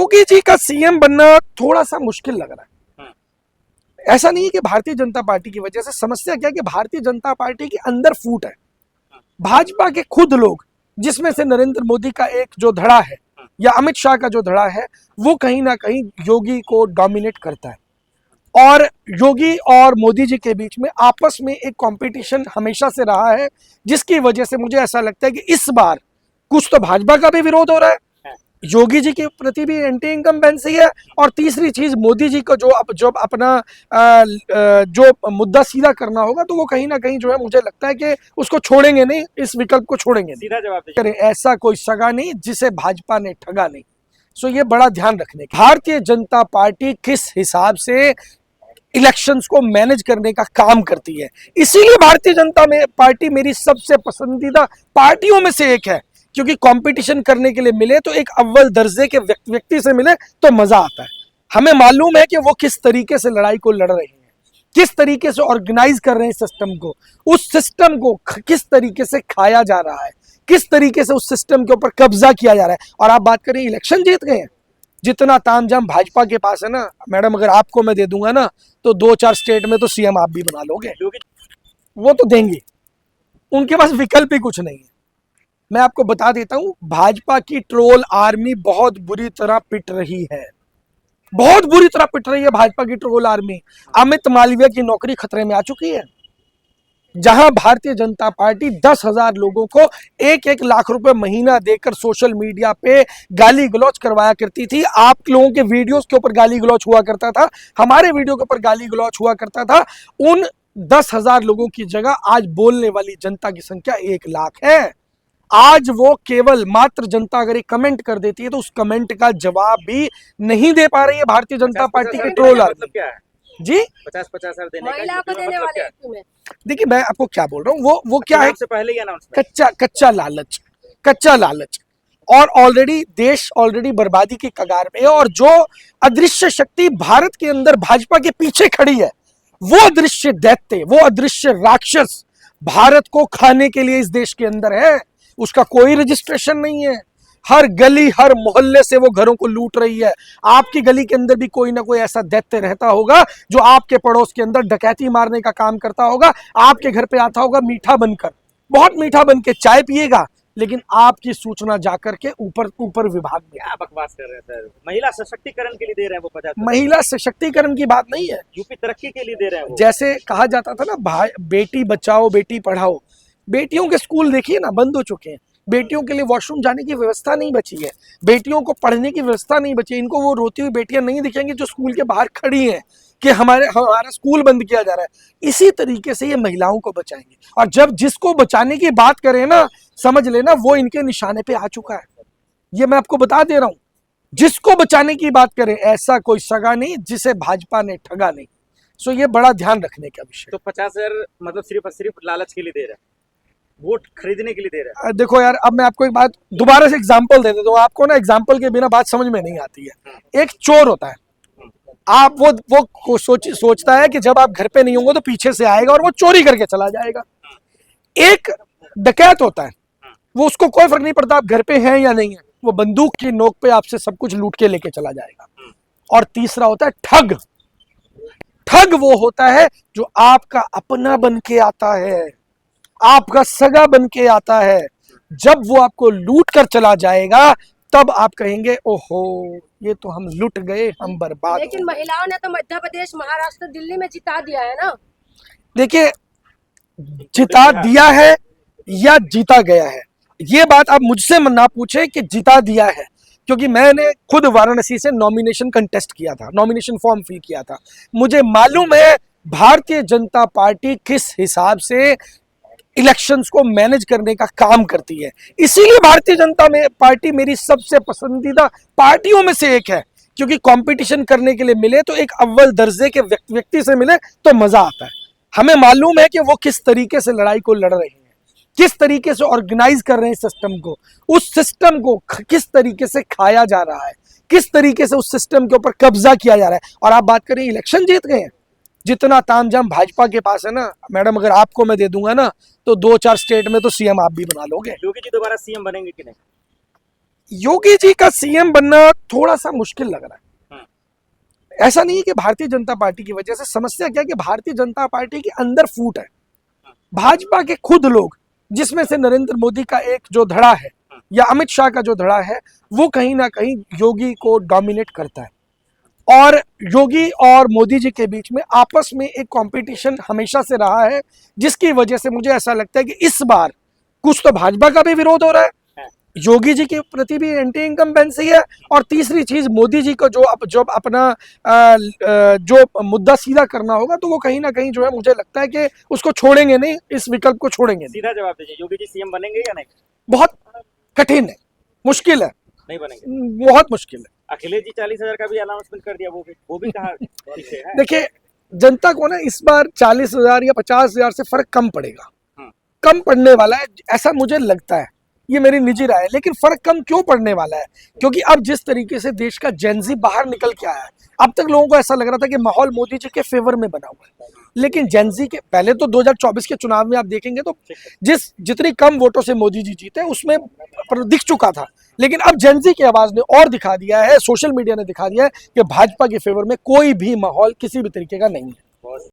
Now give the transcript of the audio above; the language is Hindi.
योगी जी का सीएम बनना थोड़ा सा मुश्किल लग रहा है। ऐसा नहीं है कि भारतीय जनता पार्टी की वजह से, समस्या क्या है कि भारतीय जनता पार्टी के अंदर फूट है। भाजपा के खुद लोग, जिसमें से नरेंद्र मोदी का एक जो धड़ा है या अमित शाह का जो धड़ा है, वो कहीं ना कहीं योगी को डोमिनेट करता है। और योगी और मोदी जी के बीच में आपस में एक कंपटीशन हमेशा से रहा है, जिसकी वजह से मुझे ऐसा लगता है कि इस बार कुछ तो भाजपा का भी विरोध हो रहा है, योगी जी के प्रति भी एंटी इनकम्बेंसी है, और तीसरी चीज मोदी जी को जो अपना जो मुद्दा सीधा करना होगा, तो वो कहीं ना कहीं जो है मुझे लगता है कि उसको छोड़ेंगे नहीं, इस विकल्प को छोड़ेंगे नहीं। सीधा जवाब करे ऐसा कोई सगा नहीं जिसे भाजपा ने ठगा नहीं। सो ये बड़ा ध्यान रखने का। भारतीय जनता पार्टी किस हिसाब से इलेक्शंस को मैनेज करने का काम करती है, इसीलिए भारतीय जनता पार्टी मेरी सबसे पसंदीदा पार्टियों में से एक है, क्योंकि कंपटीशन करने के लिए मिले तो एक अव्वल दर्जे के व्यक्ति से मिले तो मजा आता है। हमें मालूम है कि वो किस तरीके से लड़ाई को लड़ रहे हैं, किस तरीके से ऑर्गेनाइज कर रहे हैं सिस्टम को, उस सिस्टम को किस तरीके से खाया जा रहा है, किस तरीके से उस सिस्टम के ऊपर कब्जा किया जा रहा है। और आप बात करें इलेक्शन जीत गए हैं, जितना तामझाम भाजपा के पास है ना मैडम, अगर आपको मैं दे दूंगा ना तो 2-4 स्टेट में तो सीएम आप भी बना लोगे। वो तो देंगे, उनके पास विकल्प ही कुछ नहीं है। मैं आपको बता देता हूं, भाजपा की ट्रोल आर्मी बहुत बुरी तरह पिट रही है, बहुत बुरी तरह पिट रही है भाजपा की ट्रोल आर्मी। अमित मालवीय की नौकरी खतरे में आ चुकी है। जहां भारतीय जनता पार्टी 10,000 लोगों को 1-1 लाख रुपए महीना देकर सोशल मीडिया पे गाली गलौज करवाया करती थी, आप लोगों के वीडियोस के ऊपर गाली गलौज हुआ करता था, हमारे वीडियो के ऊपर गाली गलौज हुआ करता था, उन 10,000 लोगों की जगह आज बोलने वाली जनता की संख्या 1 लाख है। आज वो केवल मात्र जनता अगर एक कमेंट कर देती है तो उस कमेंट का जवाब भी नहीं दे पा रही है भारतीय जनता पार्टी के ट्रोल मतलब क्या है जी। 50-50 देने महिला को देने वाले। देखिए मैं आपको क्या बोल रहा हूँ, वो क्या है, से पहले ही अनाउंसमेंट, कच्चा लालच, और देश ऑलरेडी बर्बादी की कगार में है। और जो अदृश्य शक्ति भारत के अंदर भाजपा के पीछे खड़ी है, वो अदृश्य दैत्य, वो अदृश्य राक्षस भारत को खाने के लिए इस देश के अंदर है। उसका कोई रजिस्ट्रेशन नहीं है, हर गली हर मोहल्ले से वो घरों को लूट रही है। आपकी गली के अंदर भी कोई ना कोई ऐसा दैत्य रहता होगा जो आपके पड़ोस के अंदर डकैती मारने का काम करता होगा, आपके घर पे आता होगा मीठा बनकर, बहुत मीठा बन के चाय पिएगा, लेकिन आपकी सूचना जाकर के ऊपर विभाग में। क्या बकवास कर रहे हैं सर, महिला सशक्तिकरण के लिए दे रहे हैं वो 50। महिला सशक्तिकरण की बात नहीं है, यूपी तरक्की के लिए दे रहे हैं वो। जैसे कहा जाता था ना, भाई बेटी बचाओ बेटी पढ़ाओ, बेटियों के स्कूल देखिए ना बंद हो चुके हैं, बेटियों के लिए वॉशरूम जाने की व्यवस्था नहीं बची है, बेटियों को पढ़ने की व्यवस्था नहीं बची है। इनको वो रोती हुई बेटियां नहीं दिखेंगी जो स्कूल के बाहर खड़ी हैं कि हमारा स्कूल बंद किया जा रहा है। इसी तरीके से ये महिलाओं को बचाएंगे, और जब जिसको बचाने की बात करें ना, समझ लेना वो इनके निशाने पे आ चुका है। ये मैं आपको बता दे रहा हूं, जिसको बचाने की बात करें ऐसा कोई सगा नहीं जिसे भाजपा ने ठगा नहीं। सो ये बड़ा ध्यान रखने का विषय। तो 50,000 मतलब सिर्फ लालच के लिए दे रहे हैं, वोट खरीदने के लिए दे रहे हैं। देखो यार, अब मैं आपको एक बात दोबारा से एग्जांपल दे देता हूँ, आपको ना एग्जांपल के बिना बात समझ में नहीं आती है। एक चोर होता है, आप वो सोचता है कि जब आप घर पे नहीं होंगे तो पीछे से आएगा और वो चोरी करके चला जाएगा। एक डकैत होता है, वो उसको कोई फर्क नहीं पड़ता आप घर पे हैं या नहीं है, वो बंदूक की नोक पे आपसे सब कुछ लूट के लेके चला जाएगा। और तीसरा होता है ठग। ठग वो होता है जो आपका अपना बन के आता है, आपका सगा बन के आता है। जब वो आपको लूट कर चला जाएगा तब आप कहेंगे ओहो ये तो हम लुट गए, हम बर्बाद। लेकिन महिलाओं ने तो मध्य प्रदेश, महाराष्ट्र, दिल्ली में जिता दिया है ना। देखिए, जिता दिया है या जीता गया है, ये बात आप मुझसे ना पूछे कि जिता दिया है, क्योंकि मैंने खुद वाराणसी से नॉमिनेशन कंटेस्ट किया था, नॉमिनेशन फॉर्म फिल किया था। मुझे मालूम है भारतीय जनता पार्टी किस हिसाब से इलेक्शंस को मैनेज करने का काम करती है, इसीलिए भारतीय जनता पार्टी मेरी सबसे पसंदीदा पार्टियों में से एक है, क्योंकि कंपटीशन करने के लिए मिले तो एक अव्वल दर्जे के व्यक्ति से मिले तो मजा आता है। हमें मालूम है कि वो किस तरीके से लड़ाई को लड़ रहे हैं, किस तरीके से ऑर्गेनाइज कर रहे हैं सिस्टम को, उस सिस्टम को किस तरीके से खाया जा रहा है, किस तरीके से उस सिस्टम के ऊपर कब्जा किया जा रहा है। और आप बात करें इलेक्शन जीत गए हैं, जितना तामझाम भाजपा के पास है ना मैडम, अगर आपको मैं दे दूंगा ना तो 2-4 स्टेट में तो सीएम आप भी बना लोगे। योगी जी दोबारा सीएम बनेंगे कि नहीं? योगी जी का सीएम बनना थोड़ा सा मुश्किल लग रहा है। ऐसा नहीं है कि भारतीय जनता पार्टी की वजह से, समस्या क्या है कि भारतीय जनता पार्टी के अंदर फूट है। भाजपा के खुद लोग, जिसमें से नरेंद्र मोदी का एक जो धड़ा है या अमित शाह का जो धड़ा है, वो कहीं ना कहीं योगी को डोमिनेट करता है। और योगी और मोदी जी के बीच में आपस में एक कंपटीशन हमेशा से रहा है, जिसकी वजह से मुझे ऐसा लगता है कि इस बार कुछ तो भाजपा का भी विरोध हो रहा है, योगी जी के प्रति भी एंटी इनकम्बेंसी है, और तीसरी चीज मोदी जी को जो अपना जो मुद्दा सीधा करना होगा, तो वो कहीं ना कहीं जो है मुझे लगता है कि उसको छोड़ेंगे नहीं, इस विकल्प को छोड़ेंगे नहीं। सीधा जवाब दीजिए, योगी जी सीएम बनेंगे या नहीं? बहुत कठिन है, मुश्किल है, नहीं बनेंगे। बहुत मुश्किल है। अखिलेश जी 40,000 का भी अनाउंसमेंट कर दिया, वो भी कहा पीछे है। देखिए, जनता को ना इस बार 40,000 या 50,000 से फर्क कम पड़ेगा, कम पड़ने वाला है, ऐसा मुझे लगता है। ये मेरी निजी राय है। लेकिन फर्क कम क्यों पड़ने वाला है? क्योंकि अब जिस तरीके से देश का जेनजी बाहर निकल के आया है, अब तक लोगों को ऐसा लग रहा था कि माहौल मोदी जी के फेवर में बना हुआ है, लेकिन जेनजी के पहले तो 2024 के चुनाव में आप देखेंगे तो जितनी कम वोटों से मोदी जी जीते उसमें दिख चुका था, लेकिन अब जेनजी की आवाज ने और दिखा दिया है, सोशल मीडिया ने दिखा दिया है कि भाजपा के फेवर में कोई भी माहौल किसी भी तरीके का नहीं है।